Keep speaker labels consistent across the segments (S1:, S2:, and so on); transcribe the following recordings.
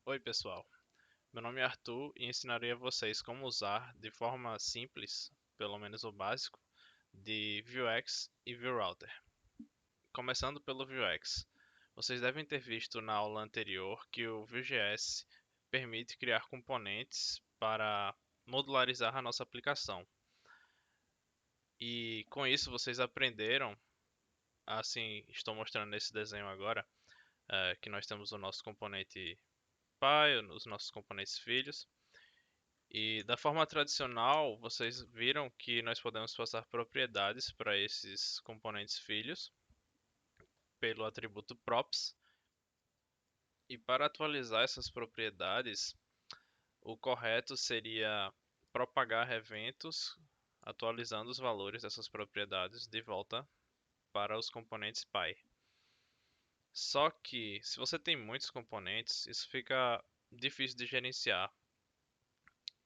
S1: Oi, pessoal. Meu nome é Arthur e ensinarei a vocês como usar de forma simples, pelo menos o básico, de Vuex e VueRouter. Começando pelo Vuex. Vocês devem ter visto na aula anterior que o Vue.js permite criar componentes para modularizar a nossa aplicação. E com isso vocês aprenderam, assim estou mostrando nesse desenho agora, que nós temos o nosso componente pai, os nossos componentes filhos. E da forma tradicional, vocês viram que nós podemos passar propriedades para esses componentes filhos pelo atributo props. E para atualizar essas propriedades, o correto seria propagar eventos atualizando os valores dessas propriedades de volta para os componentes pai. Só que se você tem muitos componentes, isso fica difícil de gerenciar.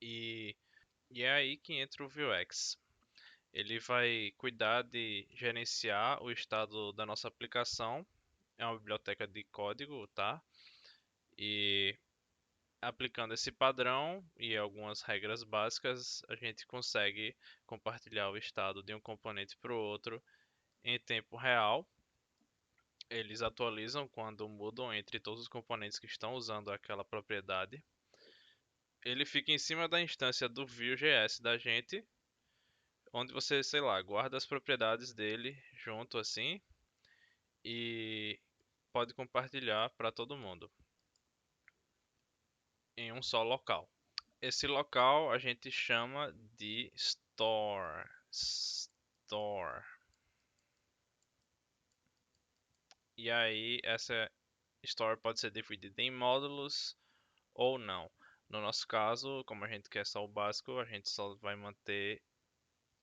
S1: E, e é aí que entra o Vuex. Ele vai cuidar de gerenciar o estado da nossa aplicação. É uma biblioteca de código, tá? E aplicando esse padrão e algumas regras básicas, a gente consegue compartilhar o estado de um componente para o outro em tempo real. Eles atualizam quando mudam entre todos os componentes que estão usando aquela propriedade. Ele fica em cima da instância do Vue.js da gente, onde você, sei lá, guarda as propriedades dele junto assim e pode compartilhar para todo mundo em um só local. Esse local a gente chama de store. Store. E aí essa store pode ser dividida em módulos ou não. No nosso caso, como a gente quer só o básico, a gente só vai manter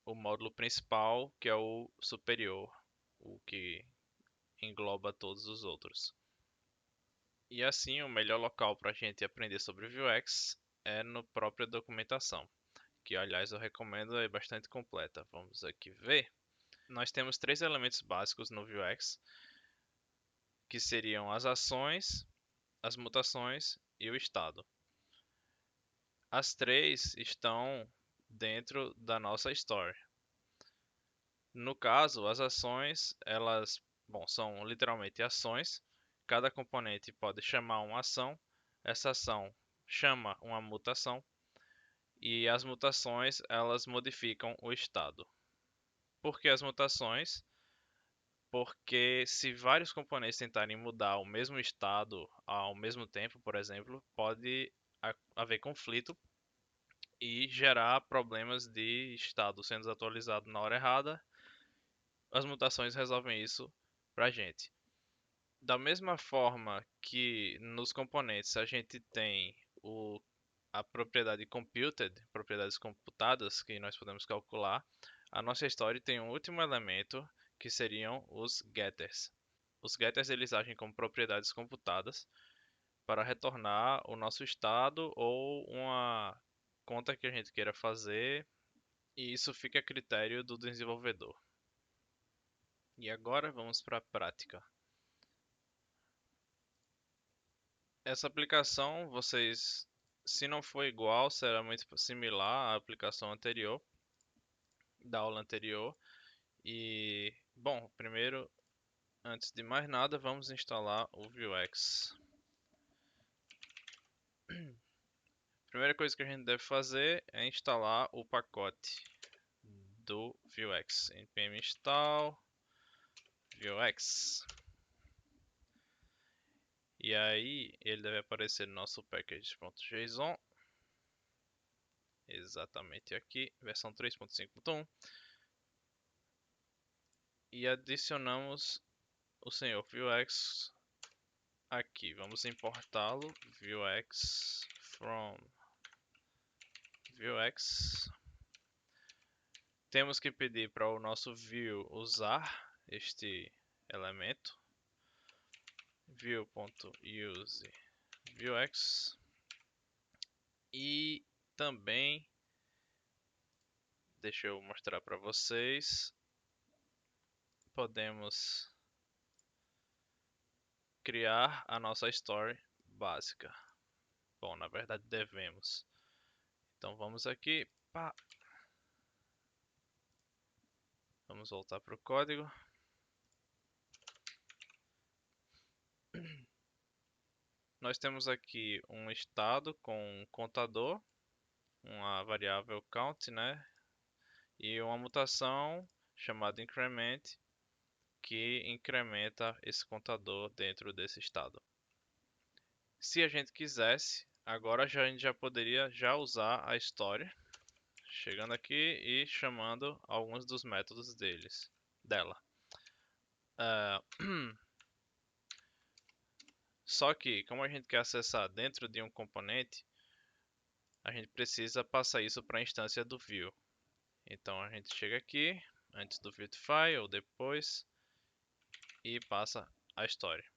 S1: o módulo principal, que é o superior, o que engloba todos os outros. E assim, o melhor local para a gente aprender sobre Vuex é no própria documentação, que aliás eu recomendo, é bastante completa. Vamos aqui ver. Nós temos três elementos básicos no Vuex, que seriam as ações, as mutações e o estado. As três estão dentro da nossa store. No caso, as ações, elas, bom, são literalmente ações. Cada componente pode chamar uma ação. Essa ação chama uma mutação e as mutações elas modificam o estado. Por que as mutações? Porque se vários componentes tentarem mudar o mesmo estado ao mesmo tempo, por exemplo, pode haver conflito e gerar problemas de estado sendo atualizado na hora errada. As mutações resolvem isso para a gente. Da mesma forma que nos componentes a gente tem a propriedade computed, propriedades computadas que nós podemos calcular, a nossa história tem um último elemento que seriam os getters. Os getters eles agem como propriedades computadas para retornar o nosso estado ou uma conta que a gente queira fazer, e isso fica a critério do desenvolvedor. E agora vamos para a prática. Essa aplicação, vocês, se não for igual, será muito similar à aplicação anterior, da aula anterior. E, bom, primeiro, antes de mais nada, vamos instalar o Vuex. A primeira coisa que a gente deve fazer é instalar o pacote do Vuex. npm install Vuex. E aí, ele deve aparecer no nosso package.json. Exatamente aqui, versão 3.5.1. E adicionamos o senhor Vuex aqui. Vamos importá-lo. Vuex from Vuex. Temos que pedir para o nosso Vue usar este elemento. Vue.use Vuex. E também, deixa eu mostrar para vocês, podemos criar a nossa story básica. Bom, na verdade devemos. Então vamos aqui, pá. Vamos voltar para o código. Nós temos aqui um estado com um contador, uma variável count, né? E uma mutação chamada increment, que incrementa esse contador dentro desse estado. Se a gente quisesse, agora a gente já poderia usar a story, chegando aqui e chamando alguns dos métodos dela. Só que, como a gente quer acessar dentro de um componente, a gente precisa passar isso para a instância do view. Então a gente chega aqui, antes do Beautify ou depois, e passa a story.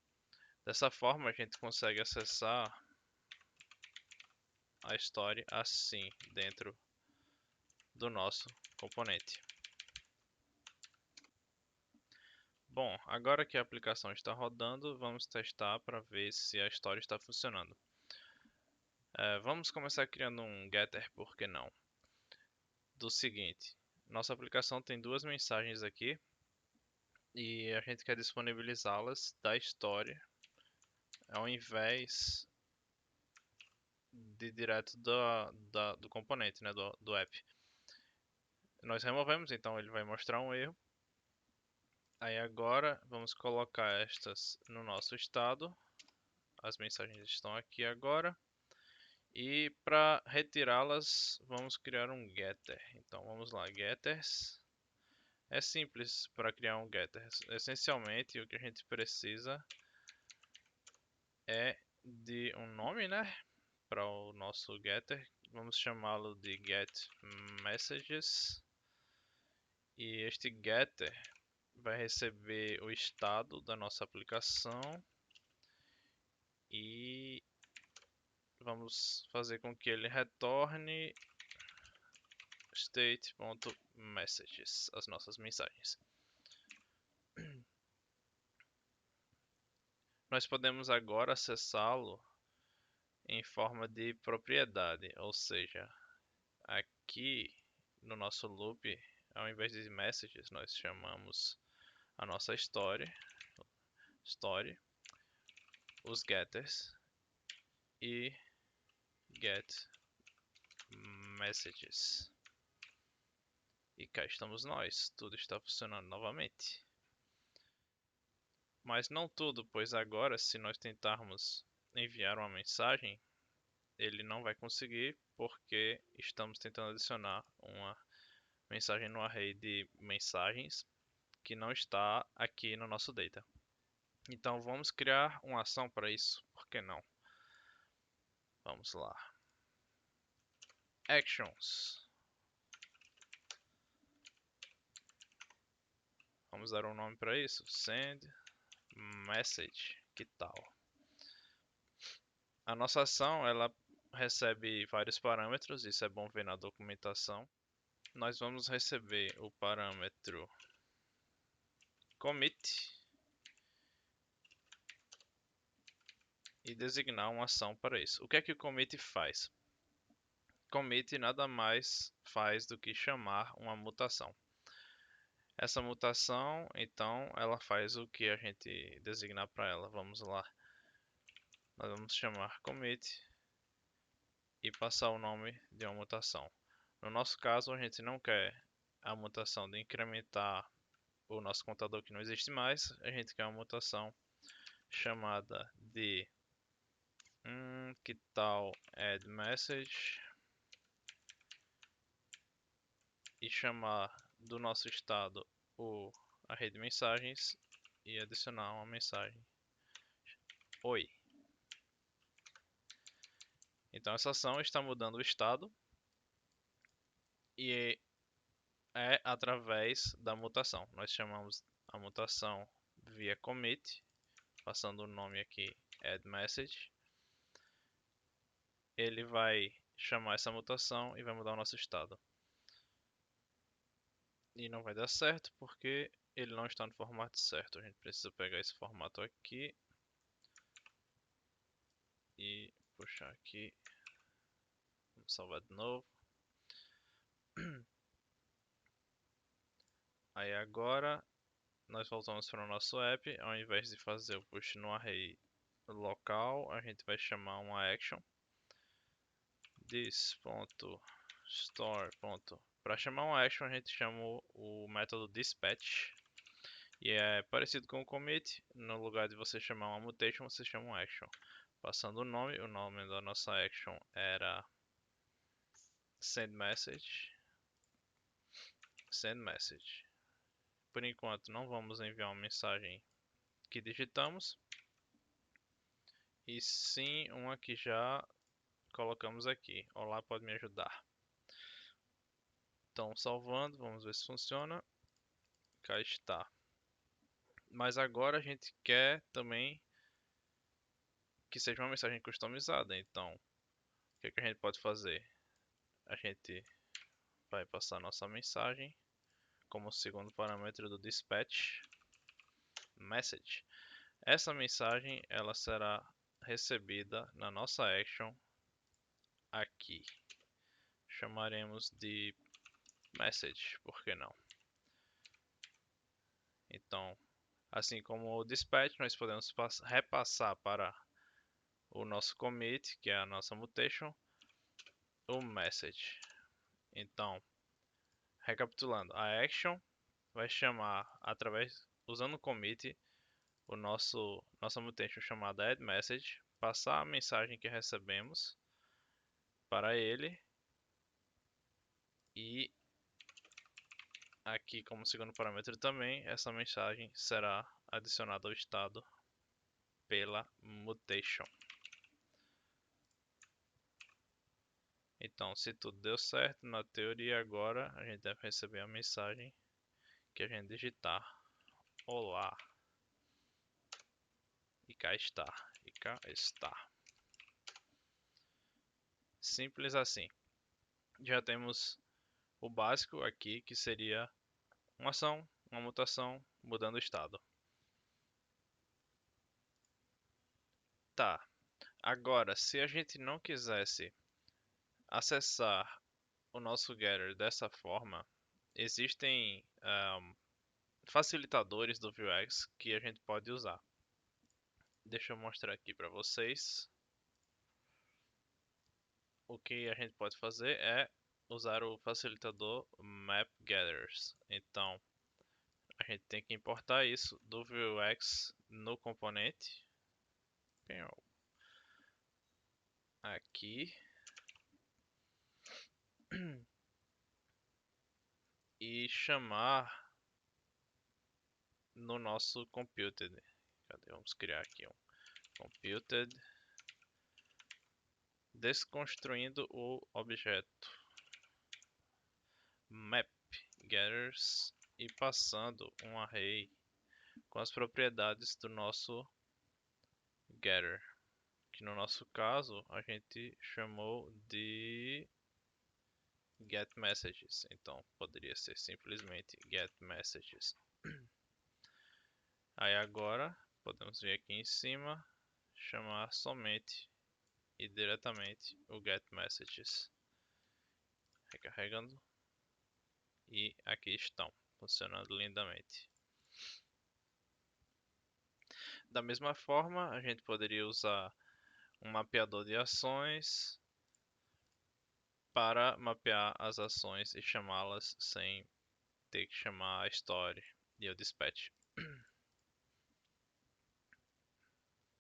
S1: Dessa forma a gente consegue acessar a story assim, dentro do nosso componente. Bom, agora que a aplicação está rodando, vamos testar para ver se a story está funcionando. Vamos começar criando um getter, por que não? Do seguinte, nossa aplicação tem duas mensagens aqui e a gente quer disponibilizá-las da story ao invés de direto do componente, né, do app. Nós removemos, então ele vai mostrar um erro. Aí agora vamos colocar estas no nosso estado. As mensagens estão aqui agora. E para retirá-las, vamos criar um getter. Então vamos lá, getters. É simples para criar um getter. Essencialmente, o que a gente precisa é de um nome, né, para o nosso getter. Vamos chamá-lo de getMessages. E este getter vai receber o estado da nossa aplicação e vamos fazer com que ele retorne state.messages, as nossas mensagens. Nós podemos agora acessá-lo em forma de propriedade, ou seja, aqui no nosso loop, ao invés de messages, nós chamamos a nossa story, os getters e get messages. E cá estamos nós, tudo está funcionando novamente. Mas não tudo, pois agora se nós tentarmos enviar uma mensagem, ele não vai conseguir porque estamos tentando adicionar uma mensagem no array de mensagens que não está aqui no nosso data. Então vamos criar uma ação para isso, por que não? Vamos lá. Actions. Vamos dar um nome para isso. Send message. Que tal? A nossa ação ela recebe vários parâmetros, isso é bom ver na documentação. Nós vamos receber o parâmetro commit e designar uma ação para isso. O que é que o commit faz? Commit nada mais faz do que chamar uma mutação. Essa mutação, então, ela faz o que a gente designar para ela. Vamos lá. Nós vamos chamar commit e passar o nome de uma mutação. No nosso caso, a gente não quer a mutação de incrementar o nosso contador que não existe mais. A gente quer uma mutação chamada de que tal add message e chamar do nosso estado a rede de mensagens e adicionar uma mensagem oi. Então essa ação está mudando o estado e é através da mutação. Nós chamamos a mutação via commit, passando o nome aqui add message. Ele vai chamar essa mutação e vai mudar o nosso estado. E não vai dar certo porque ele não está no formato certo. A gente precisa pegar esse formato aqui e puxar aqui. Vamos salvar de novo. Aí agora nós voltamos para o nosso app. Ao invés de fazer o push no array local, a gente vai chamar uma action. This.store. Para chamar uma action, a gente chama o método dispatch. E é parecido com o commit. No lugar de você chamar uma mutation, você chama um action. Passando o nome da nossa action era send message. Send message. Por enquanto não vamos enviar uma mensagem que digitamos, e sim uma que já colocamos aqui. Olá, pode me ajudar? Então salvando, vamos ver se funciona. Cá está. Mas agora a gente quer também que seja uma mensagem customizada. Então, o que a gente pode fazer? A gente vai passar nossa mensagem como segundo parâmetro do dispatch message. Essa mensagem ela será recebida na nossa action aqui. Chamaremos de message, por que não? Então, assim como o dispatch, nós podemos repassar para o nosso commit, que é a nossa mutation, o message. Então, recapitulando, a action vai chamar usando o commit nossa mutation chamada addMessage, passar a mensagem que recebemos para ele, e aqui como segundo parâmetro também, essa mensagem será adicionada ao estado pela mutation. Então, se tudo deu certo, na teoria agora a gente deve receber a mensagem que a gente digitar. Olá. E cá está. E cá está. Simples assim. Já temos o básico aqui, que seria uma ação, uma mutação, mudando o estado. Tá. Agora, se a gente não quisesse acessar o nosso getter dessa forma, existem facilitadores do Vuex que a gente pode usar. Deixa eu mostrar aqui para vocês. O que a gente pode fazer é usar o facilitador mapGathers. Então, a gente tem que importar isso do Vuex no componente. Aqui. E chamar no nosso computed. Cadê? Vamos criar aqui um computed, desconstruindo o objeto mapGathers e passando um array com as propriedades do nosso getter, que no nosso caso a gente chamou de getMessages, então poderia ser simplesmente getMessages. Aí agora podemos vir aqui em cima, chamar somente e diretamente o getMessages. Recarregando. E aqui estão, funcionando lindamente. Da mesma forma, a gente poderia usar um mapeador de ações para mapear as ações e chamá-las sem ter que chamar a story e o dispatch.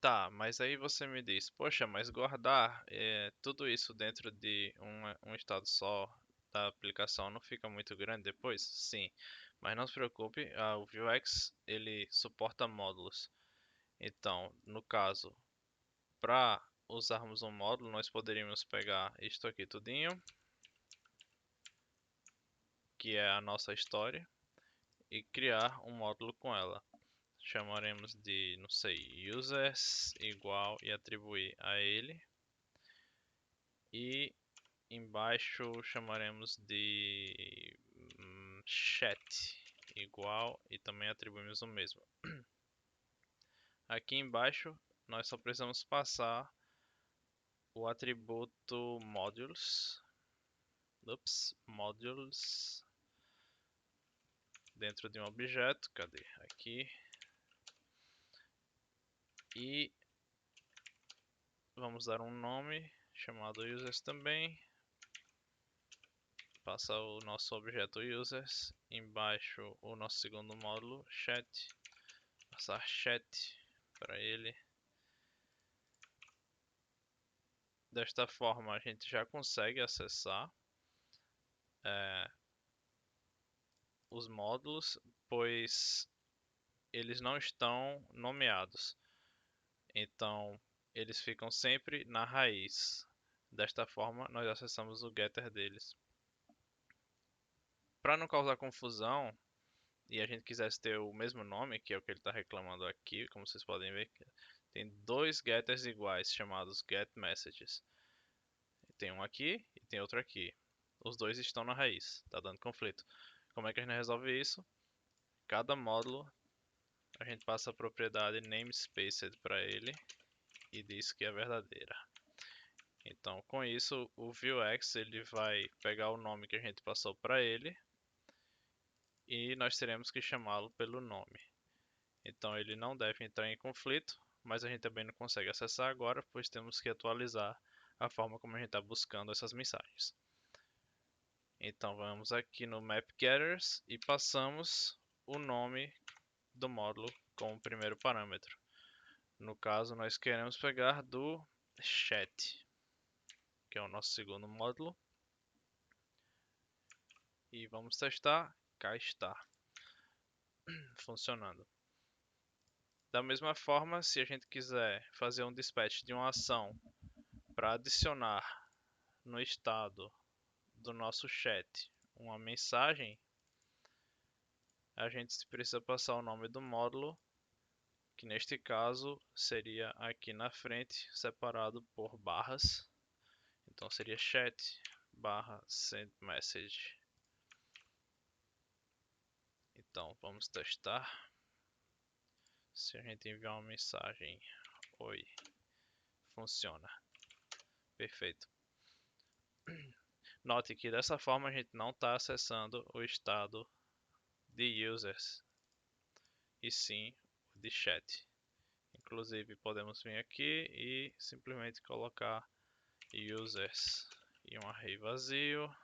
S1: Tá, mas aí você me diz, poxa, mas guardar tudo isso dentro de um estado só da aplicação não fica muito grande depois? Sim, mas não se preocupe, o Vuex ele suporta módulos. Então, no caso, para usarmos um módulo, nós poderíamos pegar isto aqui tudinho, que é a nossa história, e criar um módulo com ela. Chamaremos de, não sei, users igual e atribuir a ele. E embaixo chamaremos de chat igual e também atribuímos o mesmo. Aqui embaixo nós só precisamos passar o atributo modules, modules dentro de um objeto, cadê? Aqui. E vamos dar um nome chamado users também. Passa o nosso objeto users, embaixo o nosso segundo módulo chat, passar chat para ele. Desta forma a gente já consegue acessar os módulos, pois eles não estão nomeados. Então eles ficam sempre na raiz. Desta forma nós acessamos o getter deles. Para não causar confusão e a gente quisesse ter o mesmo nome, que é o que ele está reclamando aqui, como vocês podem ver, tem dois getters iguais chamados getMessages. Tem um aqui e tem outro aqui. Os dois estão na raiz, está dando conflito. Como é que a gente resolve isso? Cada módulo a gente passa a propriedade namespaced para ele e diz que é verdadeira. Então, com isso, o Vuex ele vai pegar o nome que a gente passou para ele e nós teremos que chamá-lo pelo nome. Então, ele não deve entrar em conflito, mas a gente também não consegue acessar agora, pois temos que atualizar a forma como a gente está buscando essas mensagens. Então, vamos aqui no mapGetters e passamos o nome do módulo como primeiro parâmetro. No caso, nós queremos pegar do chat, que é o nosso segundo módulo. E vamos testar. Cá está funcionando. Da mesma forma, se a gente quiser fazer um dispatch de uma ação para adicionar no estado do nosso chat uma mensagem, a gente precisa passar o nome do módulo, que neste caso seria aqui na frente, separado por barras. Então seria chat barra send message. Então vamos testar. Se a gente enviar uma mensagem, oi, funciona. Perfeito. Note que dessa forma a gente não está acessando o estado de users, e sim o de chat. Inclusive podemos vir aqui e simplesmente colocar users e um array vazio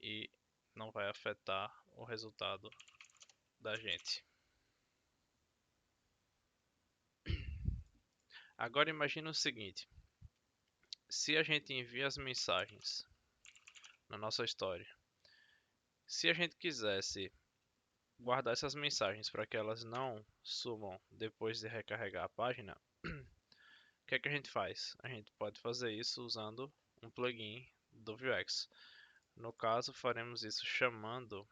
S1: e não vai afetar o resultado da gente. Agora imagine o seguinte: se a gente envia as mensagens na nossa história, se a gente quisesse guardar essas mensagens para que elas não sumam depois de recarregar a página, o que é que a gente faz? A gente pode fazer isso usando um plugin do Vuex. No caso, faremos isso chamando,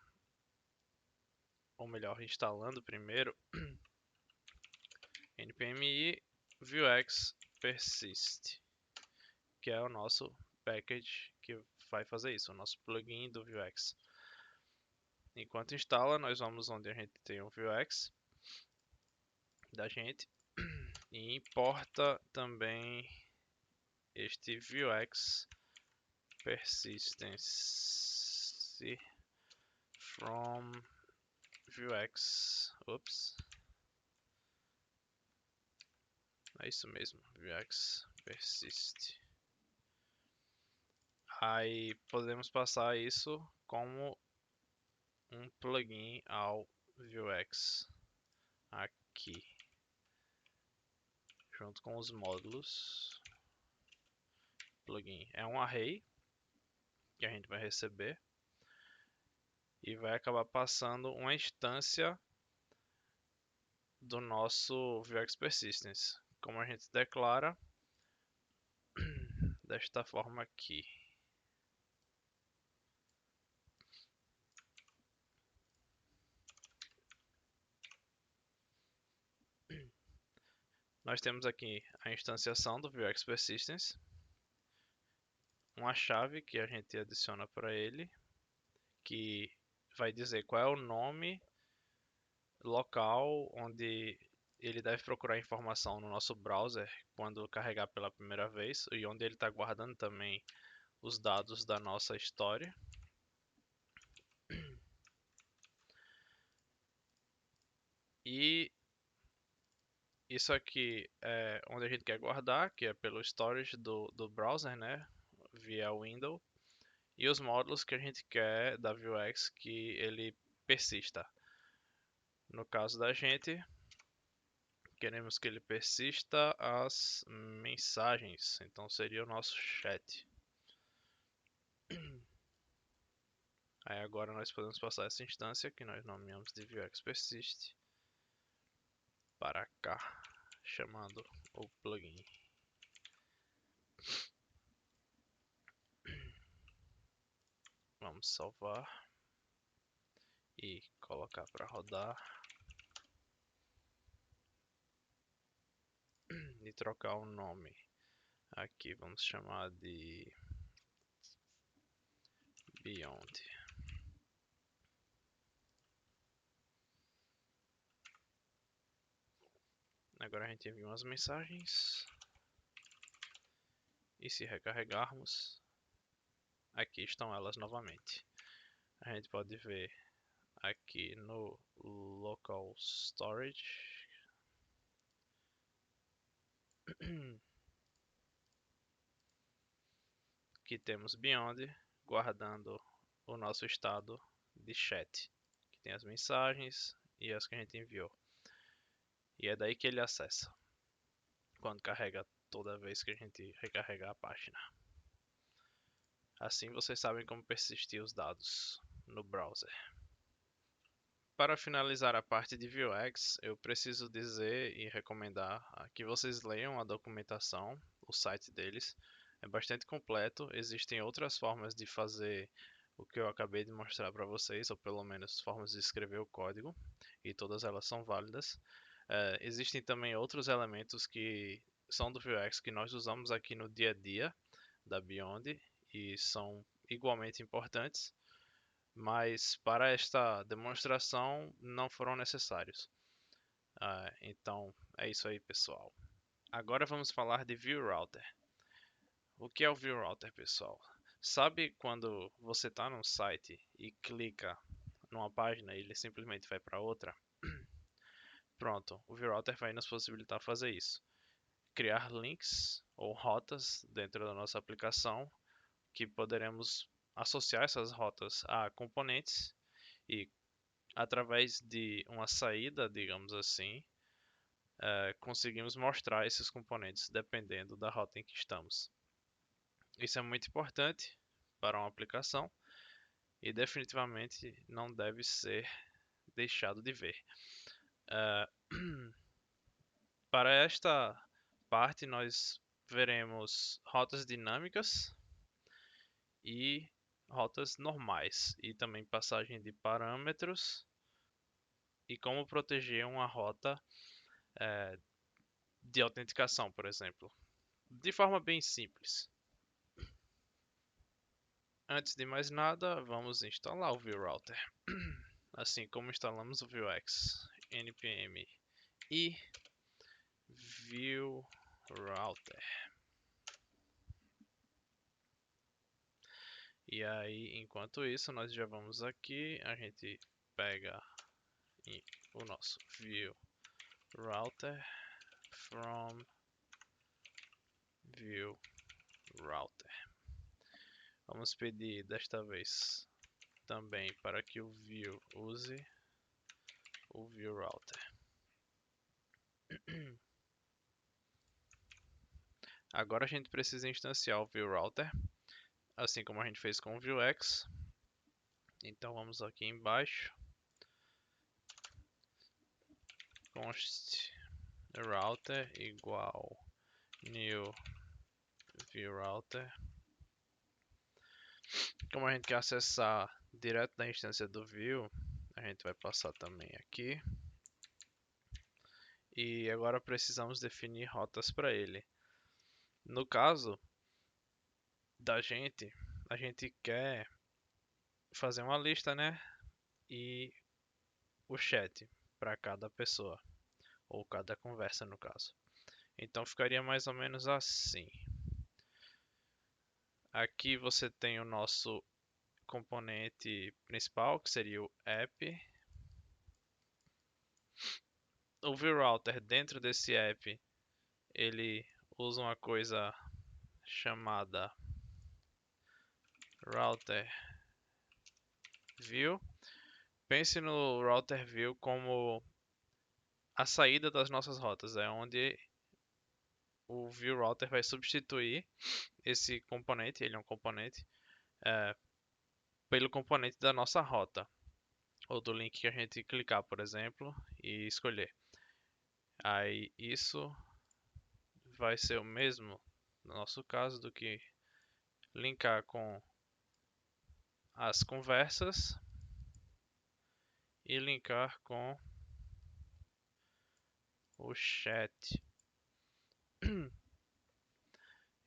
S1: ou melhor, instalando primeiro npm vuex persist, que é o nosso package que vai fazer isso, o nosso plugin do Vuex. Enquanto instala, nós vamos onde a gente tem o Vuex da gente e importa também este Vuex persistence from Vuex. Ups. É isso mesmo, Vuex persist. Aí podemos passar isso como um plugin ao Vuex aqui, junto com os módulos. Plugin é um array que a gente vai receber e vai acabar passando uma instância do nosso Vuex persistence, como a gente declara desta forma aqui. Nós temos aqui a instanciação do Vuex persistence, uma chave que a gente adiciona para ele, que vai dizer qual é o nome local onde ele deve procurar informação no nosso browser quando carregar pela primeira vez e onde ele está guardando também os dados da nossa história. E isso aqui é onde a gente quer guardar, que é pelo storage do browser, né? Via window. E os módulos que a gente quer da Vuex que ele persista. No caso da gente, queremos que ele persista as mensagens. Então seria o nosso chat. Aí agora nós podemos passar essa instância que nós nomeamos de Vuex persist para cá, chamando o plugin. Vamos salvar e colocar para rodar e trocar o nome. Aqui vamos chamar de Beyond. Agora a gente envia umas mensagens e se recarregarmos, aqui estão elas novamente. A gente pode ver aqui no local storage que temos Beyond guardando o nosso estado de chat, que tem as mensagens e as que a gente enviou. E é daí que ele acessa, quando carrega toda vez que a gente recarregar a página. Assim vocês sabem como persistir os dados no browser. Para finalizar a parte de Vuex, eu preciso dizer e recomendar que vocês leiam a documentação, o site deles. É bastante completo, existem outras formas de fazer o que eu acabei de mostrar para vocês, ou pelo menos formas de escrever o código, e todas elas são válidas. Existem também outros elementos que são do Vuex que nós usamos aqui no dia a dia da Beyond e são igualmente importantes, mas para esta demonstração não foram necessários. Então é isso aí, pessoal. Agora vamos falar de ViewRouter. O que é o ViewRouter, pessoal? Sabe quando você está num site e clica numa página e ele simplesmente vai para outra? Pronto, o ViewRouter vai nos possibilitar fazer isso. Criar links ou rotas dentro da nossa aplicação que poderemos associar essas rotas a componentes e através de uma saída, digamos assim, conseguimos mostrar esses componentes dependendo da rota em que estamos. Isso é muito importante para uma aplicação e definitivamente não deve ser deixado de ver. Para esta parte, nós veremos rotas dinâmicas e rotas normais, e também passagem de parâmetros e como proteger uma rota de autenticação, por exemplo, de forma bem simples. Antes de mais nada, vamos instalar o ViewRouter. Assim como instalamos o Vuex, npm i ViewRouter. E aí, enquanto isso, nós já vamos aqui, a gente pega o nosso ViewRouter from ViewRouter. Vamos pedir desta vez também para que o View use o ViewRouter. Agora a gente precisa instanciar o ViewRouter, assim como a gente fez com o Vuex. Então vamos aqui embaixo, const router igual new ViewRouter. Como a gente quer acessar direto da instância do View, a gente vai passar também aqui. E agora precisamos definir rotas para ele. No caso da gente, a gente quer fazer uma lista, né? E o chat para cada pessoa. ou cada conversa no caso. Então ficaria mais ou menos assim. Aqui você tem o nosso componente principal, que seria o app. O ViewRouter dentro desse app, ele usa uma coisa chamada Router View. Pense no Router View como a saída das nossas rotas, é onde o ViewRouter vai substituir esse componente, ele é um componente, pelo componente da nossa rota, ou do link que a gente clicar, por exemplo, e escolher. Aí isso vai ser o mesmo, no nosso caso, do que linkar com as conversas e linkar com o chat.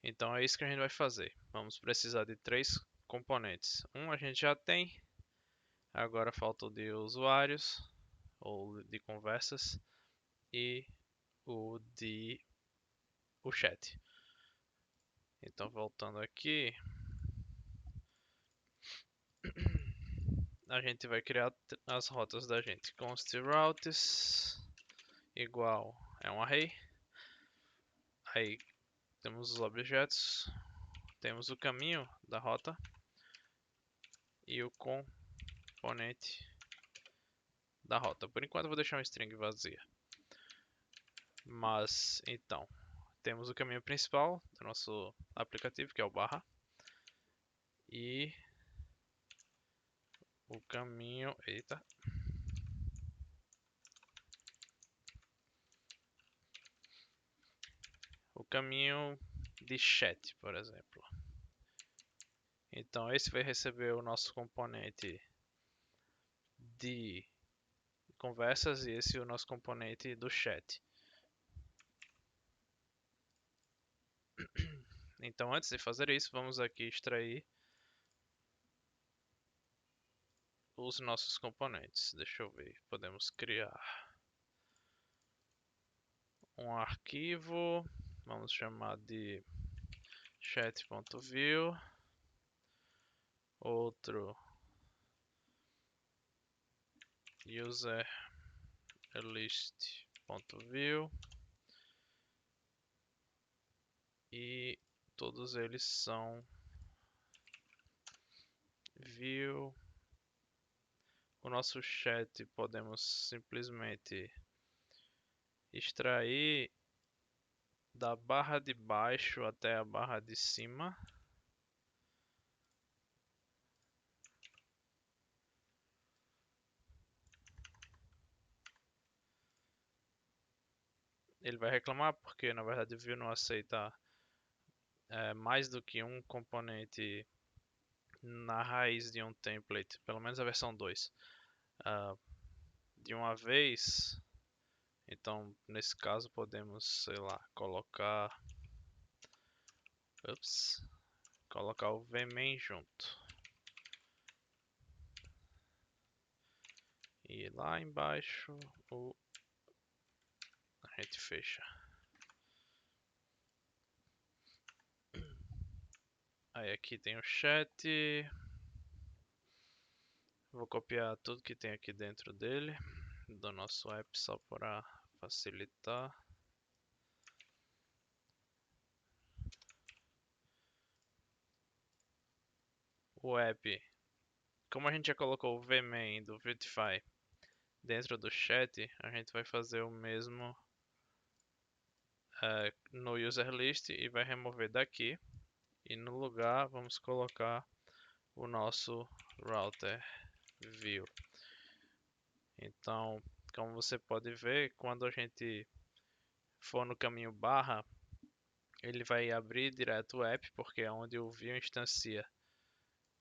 S1: Então é isso que a gente vai fazer. Vamos precisar de 3 componentes. Um a gente já tem, agora falta o de usuários ou de conversas e o de o chat. Então voltando aqui, a gente vai criar as rotas da gente. Const routes igual é um array. Aí temos os objetos, temos o caminho da rota e o componente da rota. Por enquanto eu vou deixar uma string vazia. Mas então, temos o caminho principal do nosso aplicativo, que é o barra, e o caminho, o caminho de chat, por exemplo. Então esse vai receber o nosso componente de conversas e esse é o nosso componente do chat. Então antes de fazer isso, vamos aqui extrair os nossos componentes. Deixa eu ver, podemos criar um arquivo, vamos chamar de chat.view, outro userList.view e todos eles são view. O nosso chat podemos simplesmente extrair da barra de baixo até a barra de cima. Ele vai reclamar porque na verdade o view não aceita mais do que um componente na raiz de um template, pelo menos a versão 2, de uma vez. Então nesse caso podemos, sei lá, colocar o vmain junto. E lá embaixo a gente fecha. Aí aqui tem o chat. Vou copiar tudo que tem aqui dentro dele, do nosso app, só para facilitar. O app, como a gente já colocou o vmain do Beautify dentro do chat, a gente vai fazer o mesmo no user list e vai remover daqui. E no lugar vamos colocar o nosso router view. Então, como você pode ver, quando a gente for no caminho barra, ele vai abrir direto o app, porque é onde o view instancia.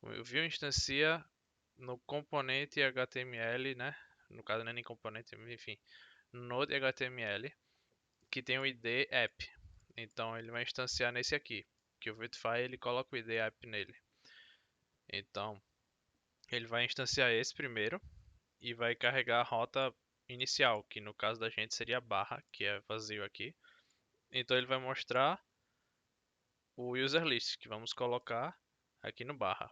S1: O view instancia no componente HTML, né? No caso não é nem componente, enfim, node HTML, que tem o ID app. Então ele vai instanciar nesse aqui, que o Beautify ele coloca o ID app nele. Então ele vai instanciar esse primeiro e vai carregar a rota inicial, que no caso da gente seria barra, que é vazio aqui. Então ele vai mostrar o user list que vamos colocar aqui no barra,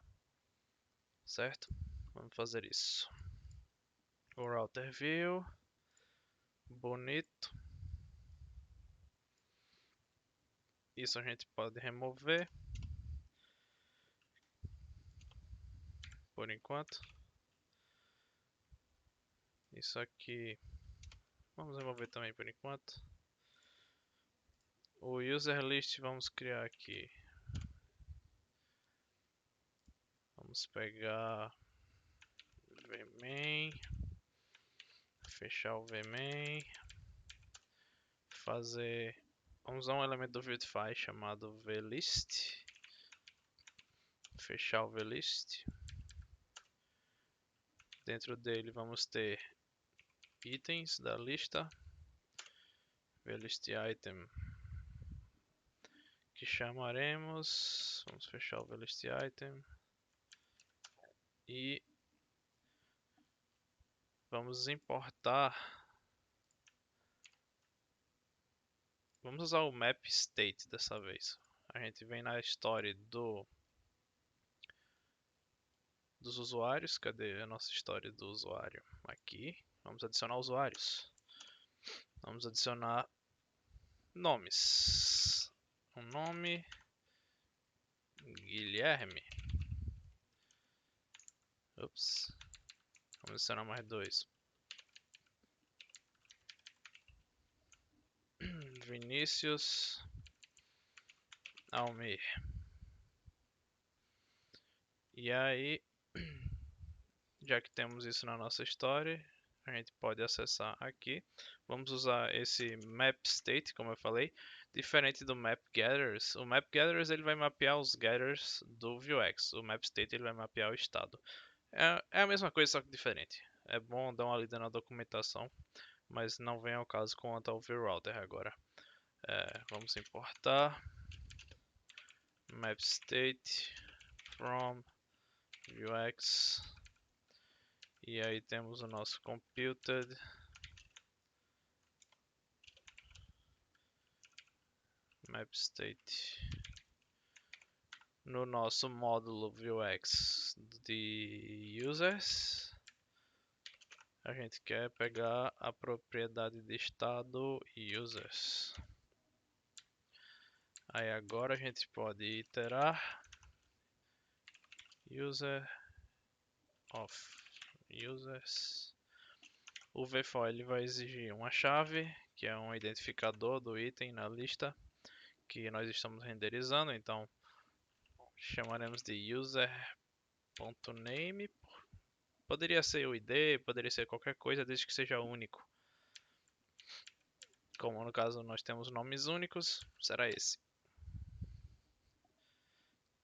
S1: certo? Vamos fazer isso. O router view, bonito. Isso a gente pode remover por enquanto. Isso aqui vamos remover também por enquanto. O user list vamos criar aqui. Vamos pegar vmain, fechar o vmain, fazer. Vamos usar um elemento do Virtify chamado vlist, fechar o vlist. Dentro dele vamos ter itens da lista, vlist item, que chamaremos. Vamos fechar o vlist item e vamos importar. Vamos usar o map state dessa vez. A gente vem na história dos usuários. Cadê a nossa história do usuário? Aqui. Vamos adicionar usuários. Vamos adicionar nomes. Um nome Guilherme. Ups. Vamos adicionar mais dois. Vinícius Almir. E aí, já que temos isso na nossa história, a gente pode acessar aqui. Vamos usar esse map state, como eu falei, diferente do map gathers. O map gathers ele vai mapear os gathers do Vuex. O map state ele vai mapear o estado. É a mesma coisa, só que diferente. É bom dar uma lida na documentação, mas não vem ao caso quanto ao VRouter agora. Vamos importar map state from Vuex. E aí temos o nosso computed map state no nosso módulo Vuex de users. A gente quer pegar a propriedade de estado users. Aí agora a gente pode iterar user of users. O vFor ele vai exigir uma chave, que é um identificador do item na lista que nós estamos renderizando, então chamaremos de user.name. Poderia ser o ID, poderia ser qualquer coisa, desde que seja único. Como no caso nós temos nomes únicos, será esse.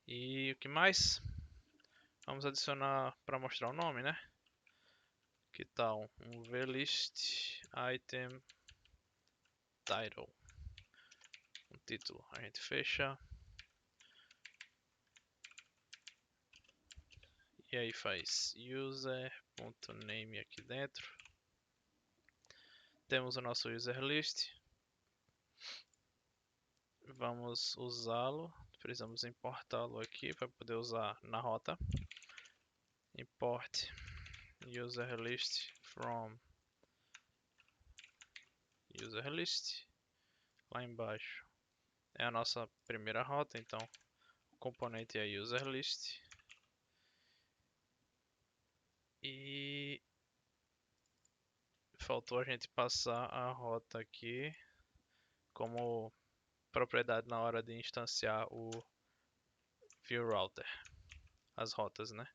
S1: E o que mais? Vamos adicionar para mostrar o nome, né? Que tal um vlist item title, um título. A gente fecha. E aí faz user.name aqui dentro. Temos o nosso user list. Vamos usá-lo. Precisamos importá-lo aqui para poder usar na rota. Import user list from user list. Lá embaixo é a nossa primeira rota, então o componente é user list. E faltou a gente passar a rota aqui como propriedade na hora de instanciar o ViewRouter, as rotas, né?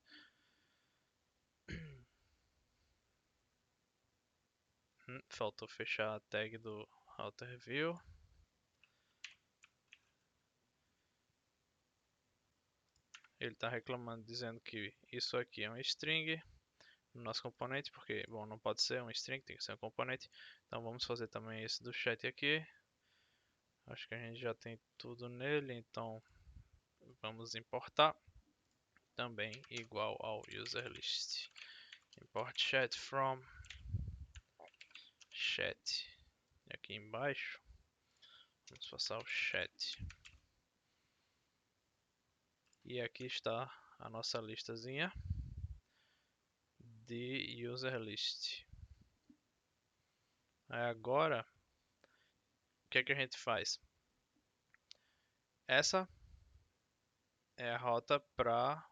S1: Faltou fechar a tag do router view. Ele está reclamando dizendo que isso aqui é um string no nosso componente, porque, bom, não pode ser um string, tem que ser um componente. Então vamos fazer também esse do chat aqui. Acho que a gente já tem tudo nele, então vamos importar também igual ao user list. Import chat from chat. E aqui embaixo, vamos passar o chat. E aqui está a nossa listazinha de user list. Aí agora, o que é que a gente faz? Essa é a rota para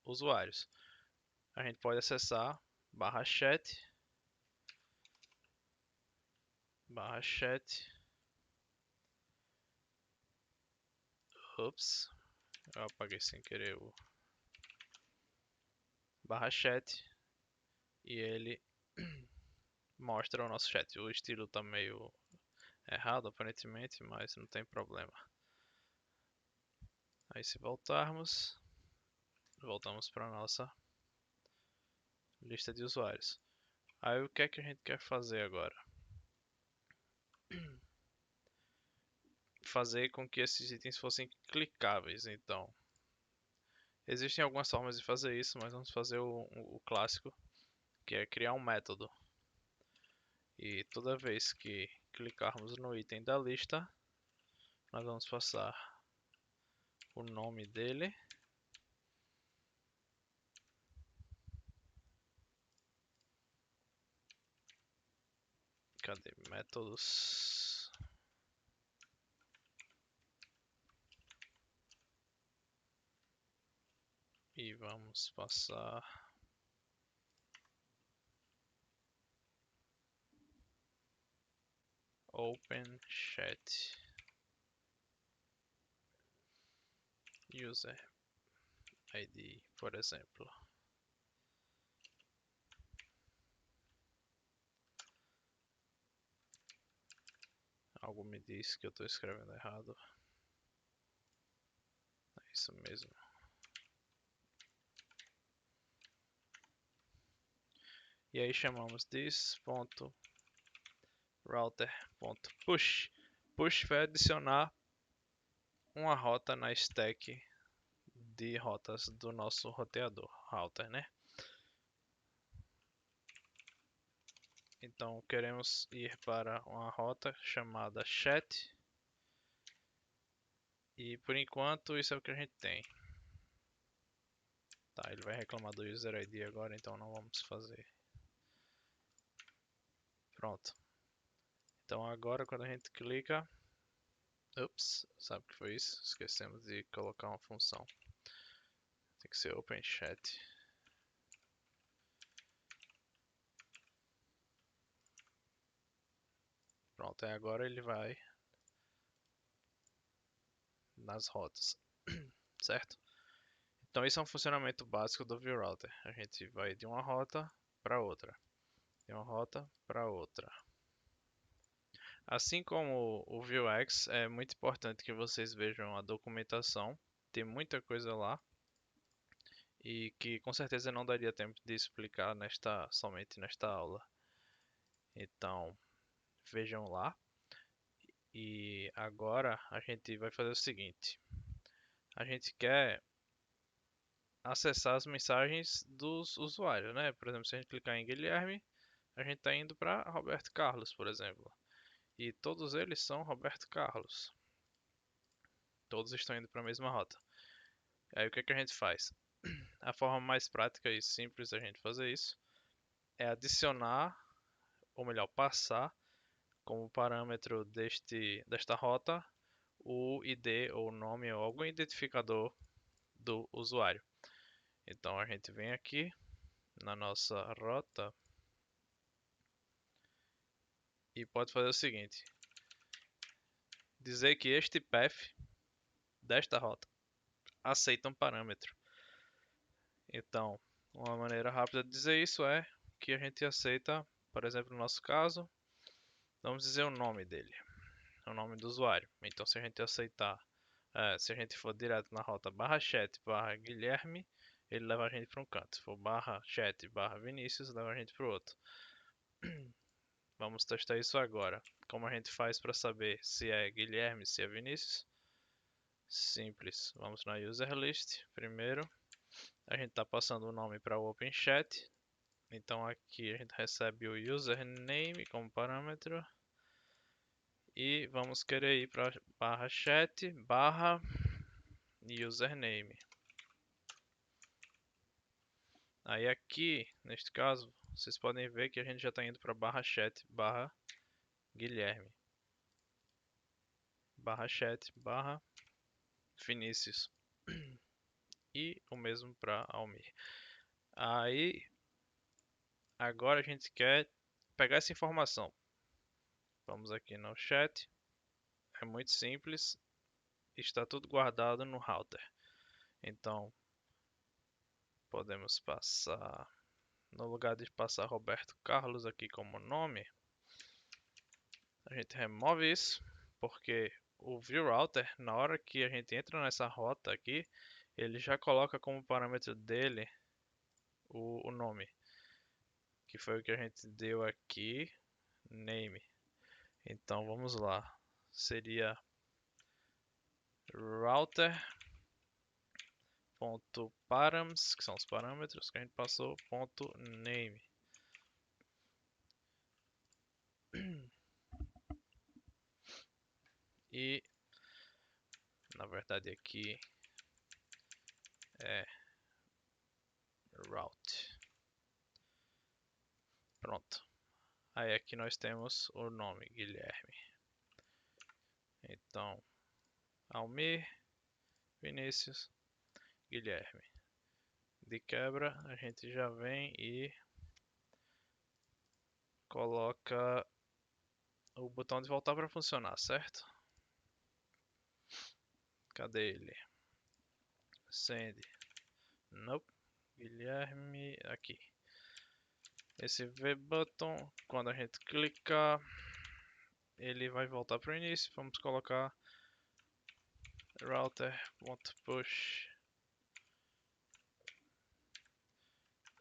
S1: usuários. A gente pode acessar /chat, Ups, eu apaguei sem querer o /chat e ele mostra o nosso chat. O estilo tá meio errado aparentemente, mas não tem problema. Aí se voltamos para nossa lista de usuários. Aí o que é que a gente quer fazer agora? Fazer com que esses itens fossem clicáveis. Então, existem algumas formas de fazer isso, mas vamos fazer o clássico, que é criar um método. E toda vez que clicarmos no item da lista, nós vamos passar o nome dele. Cadê métodos? E vamos passar Open Chat User ID, por exemplo. Algo me diz que eu estou escrevendo errado. É isso mesmo. E aí chamamos this.router.push. Push vai adicionar uma rota na stack de rotas do nosso roteador, router, né? Então queremos ir para uma rota chamada chat. E por enquanto isso é o que a gente tem. Tá, ele vai reclamar do user ID agora, então não vamos fazer. Pronto. Então agora quando a gente clica, ups, sabe o que foi isso? Esquecemos de colocar uma função. Tem que ser open chat. Pronto, aí agora ele vai nas rotas, certo? Então esse é um funcionamento básico do ViewRouter. A gente vai de uma rota para outra, de uma rota para outra. Assim como o Vuex, é muito importante que vocês vejam a documentação. Tem muita coisa lá e que com certeza não daria tempo de explicar somente nesta aula. Então, vejam lá. E agora a gente vai fazer o seguinte. A gente quer acessar as mensagens dos usuários, né? Por exemplo, se a gente clicar em Guilherme, a gente está indo para Roberto Carlos, por exemplo. E todos eles são Roberto Carlos. Todos estão indo para a mesma rota. Aí o que é que a gente faz? A forma mais prática e simples da gente fazer isso é adicionar, ou melhor, passar como parâmetro desta rota o ID ou nome ou algum identificador do usuário. Então a gente vem aqui na nossa rota e pode fazer o seguinte: dizer que este path desta rota aceita um parâmetro. Então, uma maneira rápida de dizer isso é que a gente aceita, por exemplo, no nosso caso, vamos dizer o nome dele, o nome do usuário. Então, se a gente aceitar, se a gente for direto na rota /chat /Guilherme, ele leva a gente para um canto. Se for /chat /Vinícius, leva a gente para o outro. Vamos testar isso agora. Como a gente faz para saber se é Guilherme, se é Vinícius? Simples. Vamos na user list primeiro. A gente está passando o nome para o Open Chat. Então aqui a gente recebe o username como parâmetro e vamos querer ir para barra chat barra username. Aí aqui, neste caso, vocês podem ver que a gente já está indo para barra chat barra Guilherme. Barra chat barra Vinícius. E o mesmo para Almir. Aí, agora a gente quer pegar essa informação. Vamos aqui no chat. É muito simples. Está tudo guardado no router. Então, podemos passar, no lugar de passar Roberto Carlos aqui como nome, a gente remove isso, porque o ViewRouter, na hora que a gente entra nessa rota aqui, ele já coloca como parâmetro dele o nome, que foi o que a gente deu aqui, name. Então vamos lá, seria router.params, que são os parâmetros que a gente passou, ponto .name. E na verdade aqui é route. Pronto. Aí aqui nós temos o nome Guilherme. Então, Almir, Vinícius, Guilherme. De quebra, a gente já vem e coloca o botão de voltar para funcionar, certo? Cadê ele? Send. Nope. Guilherme, aqui. Esse V-button, quando a gente clicar, ele vai voltar para o início. Vamos colocar router.push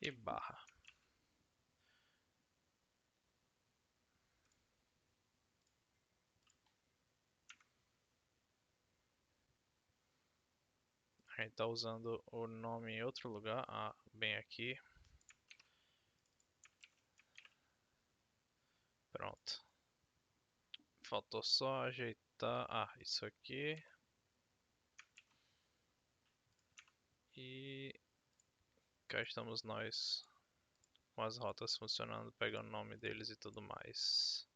S1: e barra. A gente está usando o nome em outro lugar, bem aqui. Pronto. Faltou só ajeitar, isso aqui. E cá estamos nós com as rotas funcionando, pegando o nome deles e tudo mais.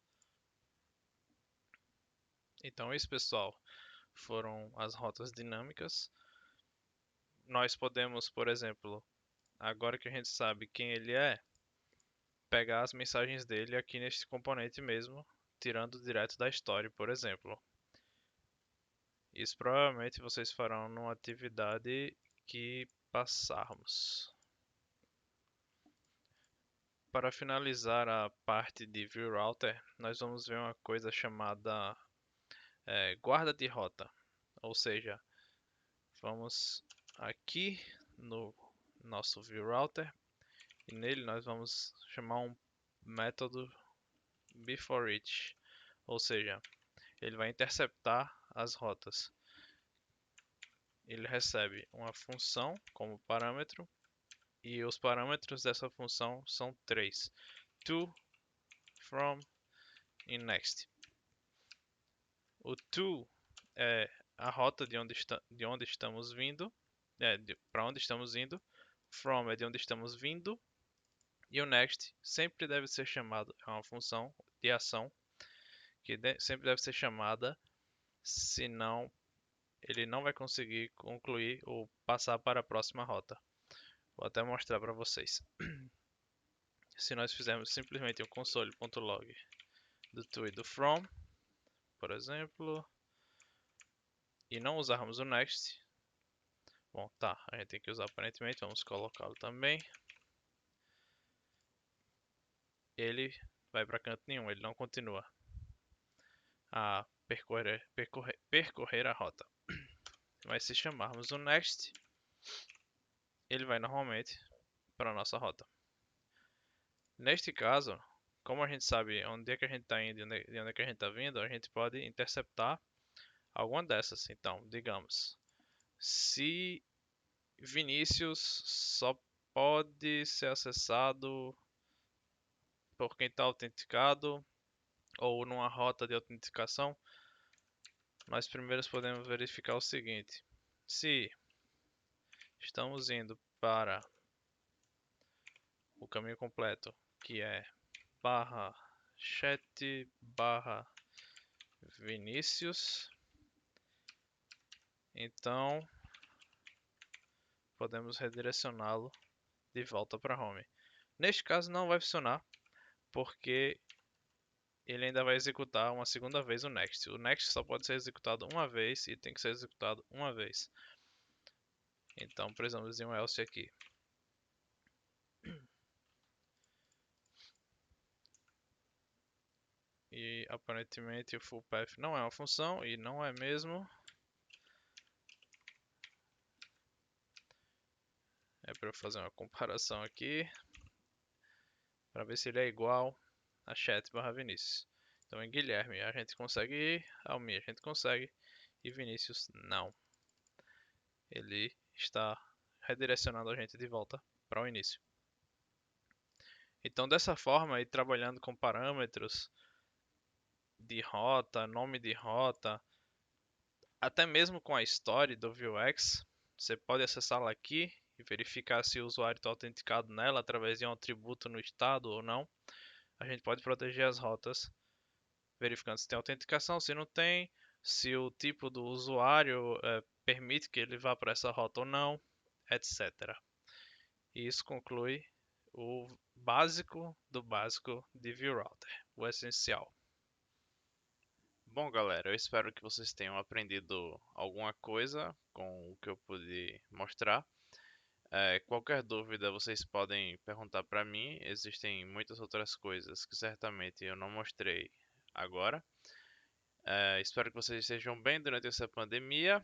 S1: Então isso, pessoal, foram as rotas dinâmicas. Nós podemos, por exemplo, agora que a gente sabe quem ele é, pegar as mensagens dele aqui neste componente mesmo, tirando direto da história, por exemplo. Isso provavelmente vocês farão numa atividade que passarmos. Para finalizar a parte de ViewRouter, nós vamos ver uma coisa chamada guarda de rota. Ou seja, vamos aqui no nosso ViewRouter e nele nós vamos chamar um método beforeEach. Ou seja, ele vai interceptar as rotas. Ele recebe uma função como parâmetro e os parâmetros dessa função são três: to, from e next. O to é a rota de onde estamos vindo, para onde estamos indo. From é de onde estamos vindo. E o next sempre deve ser chamado, é uma função de ação que sempre deve ser chamada, senão ele não vai conseguir concluir ou passar para a próxima rota. Vou até mostrar para vocês. Se nós fizermos simplesmente um console.log do to e do from, por exemplo, e não usarmos o next, bom, tá, a gente tem que usar aparentemente, vamos colocá-lo também. Ele vai para canto nenhum, ele não continua a percorrer a rota. Mas se chamarmos o next, ele vai normalmente para a nossa rota. Neste caso, como a gente sabe onde é que a gente está indo e onde é que a gente está vindo, a gente pode interceptar alguma dessas. Então, digamos, se Vinícius só pode ser acessado por quem está autenticado ou numa rota de autenticação, nós primeiro podemos verificar o seguinte: se estamos indo para o caminho completo, que é barra chat barra Vinícius, então podemos redirecioná-lo de volta para home. Neste caso não vai funcionar, porque ele ainda vai executar uma segunda vez o next. O next só pode ser executado uma vez e tem que ser executado uma vez. Então precisamos de um else aqui. E aparentemente o full path não é uma função e não é mesmo. É para eu fazer uma comparação aqui para ver se ele é igual a chat barra Vinícius. Então em Guilherme a gente consegue ir, Almir a gente consegue e Vinícius não. Ele está redirecionando a gente de volta para o início. Então dessa forma, ir trabalhando com parâmetros de rota, nome de rota, até mesmo com a história do Vuex, você pode acessá-la aqui e verificar se o usuário está autenticado nela através de um atributo no estado ou não. A gente pode proteger as rotas verificando se tem autenticação, se não tem, se o tipo do usuário permite que ele vá para essa rota ou não, etc. E isso conclui o básico do básico de ViewRouter, o essencial. Bom, galera, eu espero que vocês tenham aprendido alguma coisa com o que eu pude mostrar. Qualquer dúvida vocês podem perguntar para mim. Existem muitas outras coisas que certamente eu não mostrei agora. Espero que vocês estejam bem durante essa pandemia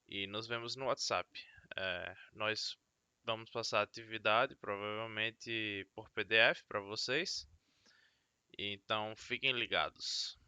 S1: e nos vemos no WhatsApp. Nós vamos passar a atividade, provavelmente por PDF para vocês. Então fiquem ligados.